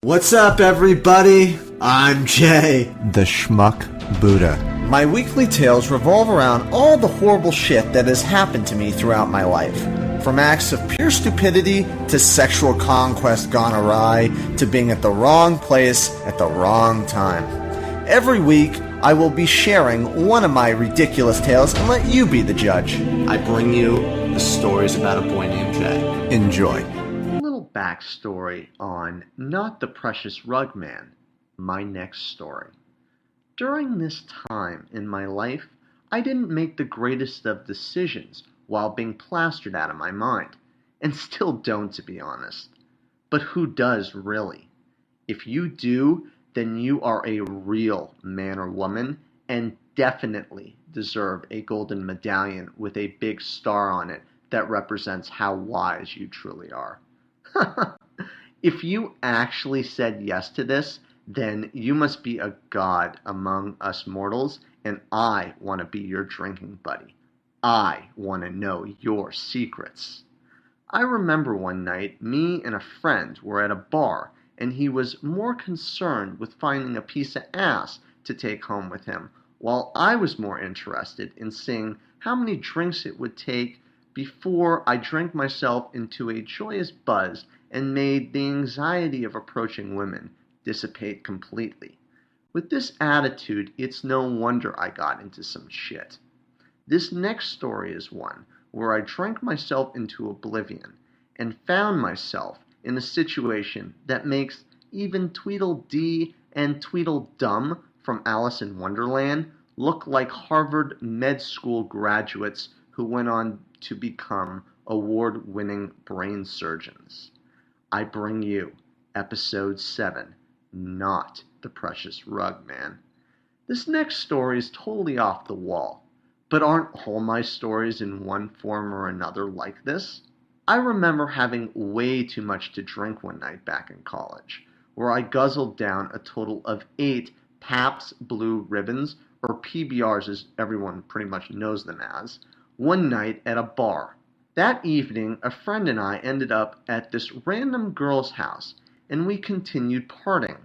What's up, everybody? I'm Jay, the Schmuck Buddha. My weekly tales revolve around all the horrible shit that has happened to me throughout my life. From acts of pure stupidity to sexual conquest gone awry to being at the wrong place at the wrong time. Every week, I will be sharing one of my ridiculous tales and let you be the judge. I bring you the stories about a boy named Jay. Enjoy. Backstory on Not the Precious Rug Man, my next story. During this time in my life, I didn't make the greatest of decisions while being plastered out of my mind, and still don't, to be honest. But who does, really? If you do, then you are a real man or woman, and definitely deserve a golden medallion with a big star on it that represents how wise you truly are. If you actually said yes to this, then you must be a god among us mortals, and I want to be your drinking buddy. I want to know your secrets. I remember one night, me and a friend were at a bar, and he was more concerned with finding a piece of ass to take home with him, while I was more interested in seeing how many drinks it would take before I drank myself into a joyous buzz and made the anxiety of approaching women dissipate completely. With this attitude, it's no wonder I got into some shit. This next story is one where I drank myself into oblivion and found myself in a situation that makes even Tweedledee and Tweedledum from Alice in Wonderland look like Harvard med school graduates who went on to become award-winning brain surgeons. I bring you Episode 7, Not the Precious Rug Man. This next story is totally off the wall, but aren't all my stories in one form or another like this? I remember having way too much to drink one night back in college, where I guzzled down a total of 8 Pabst Blue Ribbons, or PBRs as everyone pretty much knows them as, one night at a bar. That evening, a friend and I ended up at this random girl's house, and we continued partying.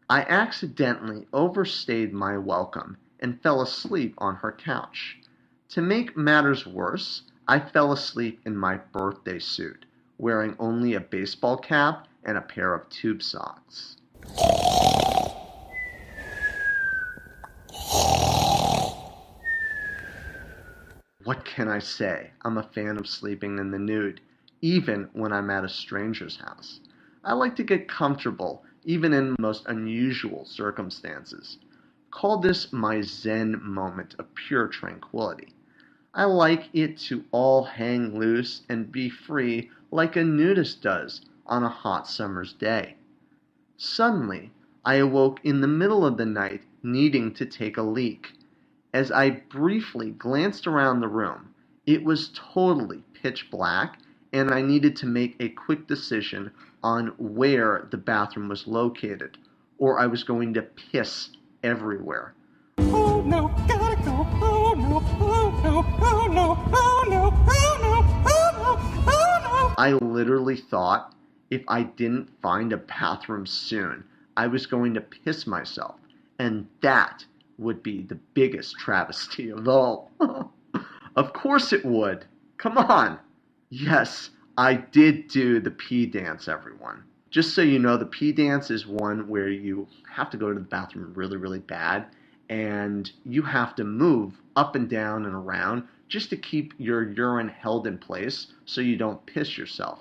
I accidentally overstayed my welcome and fell asleep on her couch. To make matters worse, I fell asleep in my birthday suit, wearing only a baseball cap and a pair of tube socks. What can I say? I'm a fan of sleeping in the nude, even when I'm at a stranger's house. I like to get comfortable, even in most unusual circumstances. Call this my Zen moment of pure tranquility. I like it to all hang loose and be free like a nudist does on a hot summer's day. Suddenly, I awoke in the middle of the night needing to take a leak. As I briefly glanced around the room, it was totally pitch black, and I needed to make a quick decision on where the bathroom was located, or I was going to piss everywhere. Oh no, gotta go. Oh no, oh no, oh no, oh no, oh no, oh no, oh no. I literally thought if I didn't find a bathroom soon, I was going to piss myself, and that would be the biggest travesty of all. Of course it would. Come on. Yes, I did do the pee dance, everyone. Just so you know, the pee dance is one where you have to go to the bathroom really, really bad, and you have to move up and down and around just to keep your urine held in place so you don't piss yourself.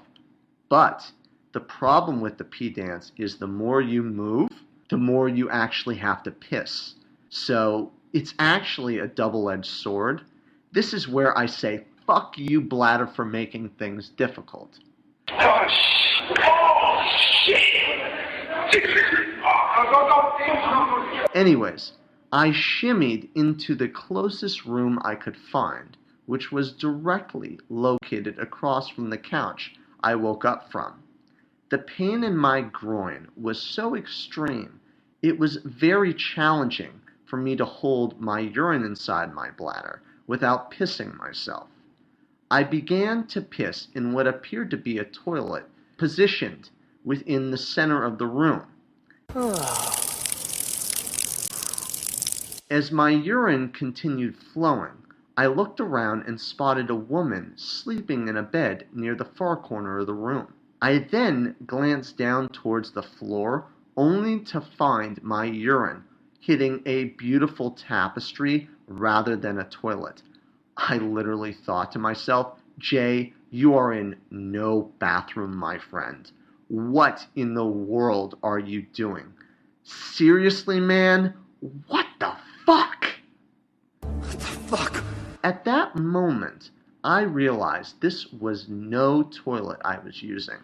But the problem with the pee dance is the more you move, the more you actually have to piss. So it's actually a double-edged sword. This is where I say, fuck you, bladder, for making things difficult. Oh, shit! Anyways, I shimmied into the closest room I could find, which was directly located across from the couch I woke up from. The pain in my groin was so extreme, it was very challenging for me to hold my urine inside my bladder without pissing myself. I began to piss in what appeared to be a toilet positioned within the center of the room. As my urine continued flowing, I looked around and spotted a woman sleeping in a bed near the far corner of the room. I then glanced down towards the floor, only to find my urine hitting a beautiful tapestry rather than a toilet. I literally thought to myself, Jay, you are in no bathroom, my friend. What in the world are you doing? Seriously, man? What the fuck? At that moment, I realized this was no toilet I was using.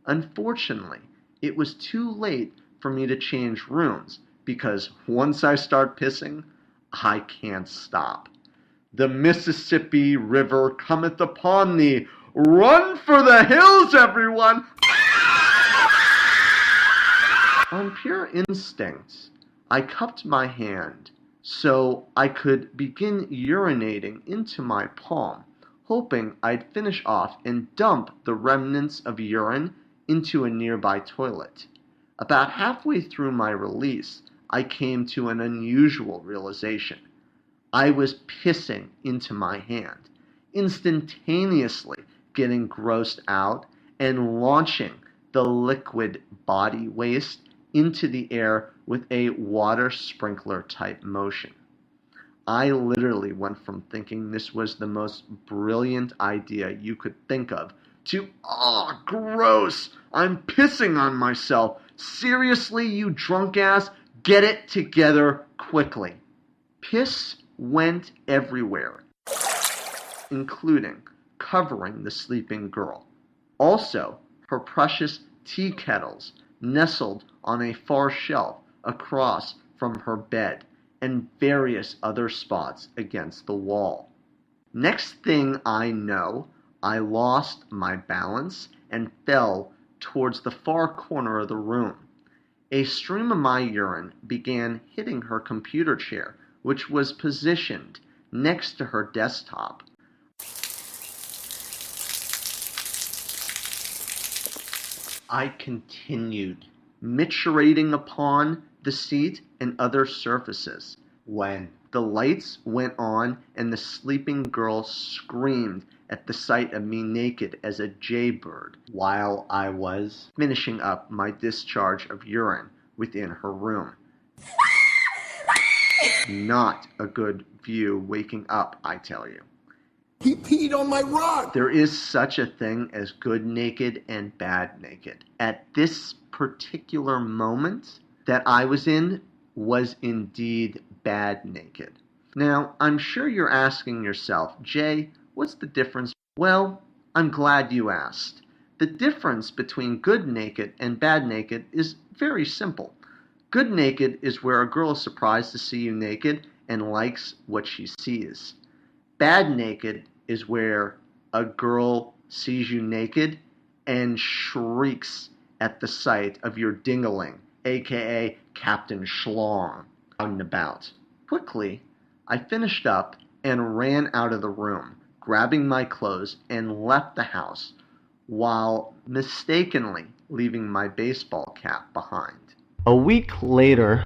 Unfortunately, it was too late for me to change rooms because once I start pissing, I can't stop. The Mississippi River cometh upon thee. Run for the hills, everyone! On pure instinct, I cupped my hand so I could begin urinating into my palm, hoping I'd finish off and dump the remnants of urine into a nearby toilet. About halfway through my release, I came to an unusual realization. I was pissing into my hand, instantaneously getting grossed out and launching the liquid body waste into the air with a water sprinkler type motion. I literally went from thinking this was the most brilliant idea you could think of to, oh, gross, I'm pissing on myself. Seriously, you drunk ass, get it together quickly. Piss went everywhere, including covering the sleeping girl. Also, her precious tea kettles nestled on a far shelf across from her bed and various other spots against the wall. Next thing I know, I lost my balance and fell towards the far corner of the room. A stream of my urine began hitting her computer chair, which was positioned next to her desktop. I continued micturating upon the seat and other surfaces when the lights went on and the sleeping girl screamed at the sight of me naked as a jaybird while I was finishing up my discharge of urine within her room. Not a good view waking up, I tell you. He peed on my rug! There is such a thing as good naked and bad naked. At this particular moment that I was in was indeed bad naked. Now, I'm sure you're asking yourself, Jay, what's the difference? Well, I'm glad you asked. The difference between good naked and bad naked is very simple. Good naked is where a girl is surprised to see you naked and likes what she sees. Bad naked is where a girl sees you naked and shrieks at the sight of your dingaling, aka Captain Schlong, out and about. Quickly, I finished up and ran out of the room, grabbing my clothes and left the house, while mistakenly leaving my baseball cap behind. A week later,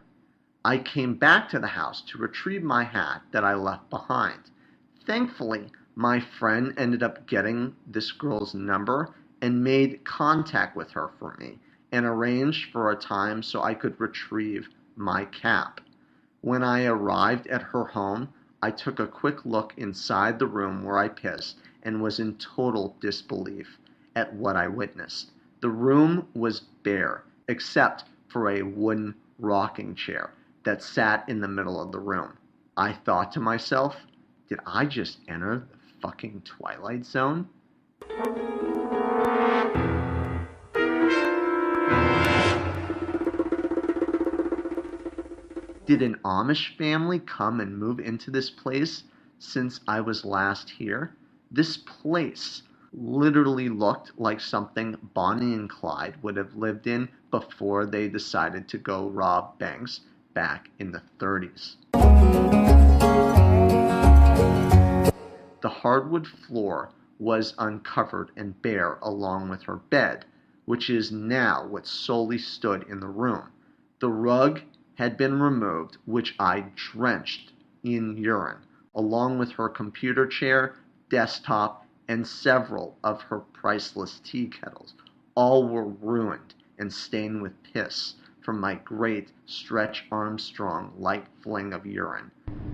I came back to the house to retrieve my hat that I left behind. Thankfully, my friend ended up getting this girl's number and made contact with her for me and arranged for a time so I could retrieve my cap. When I arrived at her home, I took a quick look inside the room where I pissed and was in total disbelief at what I witnessed. The room was bare, except for a wooden rocking chair that sat in the middle of the room. I thought to myself, did I just enter the fucking Twilight Zone? Did an Amish family come and move into this place since I was last here? This place literally looked like something Bonnie and Clyde would have lived in before they decided to go rob banks back in the 30s. The hardwood floor was uncovered and bare along with her bed, which is now what solely stood in the room. The rug had been removed, which I drenched in urine, along with her computer chair, desktop, and several of her priceless tea kettles. All were ruined and stained with piss from my great Stretch Armstrong light fling of urine.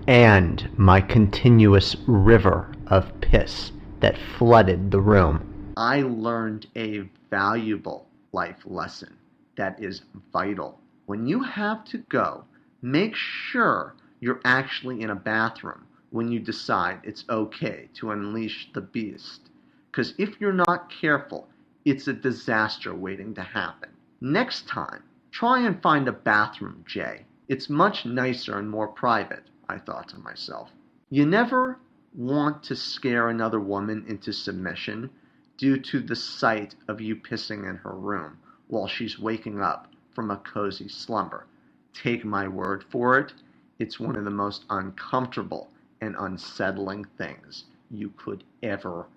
And my continuous river of piss that flooded the room. I learned a valuable life lesson that is vital. When you have to go, make sure you're actually in a bathroom when you decide it's okay to unleash the beast. Because if you're not careful, it's a disaster waiting to happen. Next time, try and find a bathroom, Jay. It's much nicer and more private, I thought to myself. You never want to scare another woman into submission due to the sight of you pissing in her room while she's waking up from a cozy slumber. Take my word for it, it's one of the most uncomfortable and unsettling things you could ever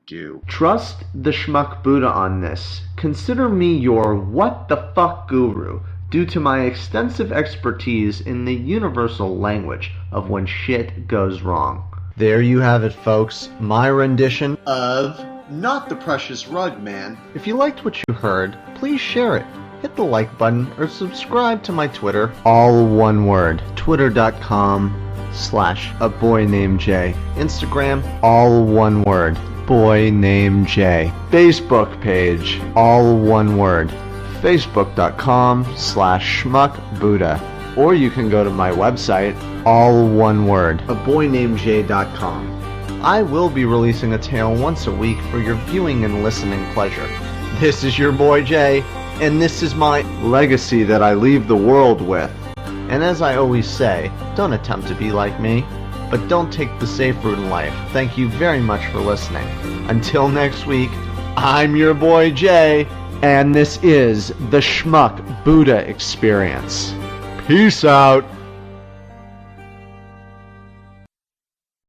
do. Trust the Schmuck Buddha on this. Consider me your what the fuck guru due to my extensive expertise in the universal language of when shit goes wrong. There you have it, folks. My rendition of Not the Precious Rug Man. If you liked what you heard, please share it. Hit the like button or subscribe to my Twitter. All one word. Twitter.com/aboynamedjay. Instagram, all one word. Boy named Jay. Facebook page, all one word. Facebook.com/schmuckbuddha. Or you can go to my website, all one word, aboynamedjay.com. I will be releasing a tale once a week for your viewing and listening pleasure. This is your boy Jay, and this is my legacy that I leave the world with. And as I always say, don't attempt to be like me, but don't take the safe route in life. Thank you very much for listening. Until next week, I'm your boy Jay, and this is the Schmuck Buddha Experience. Peace out.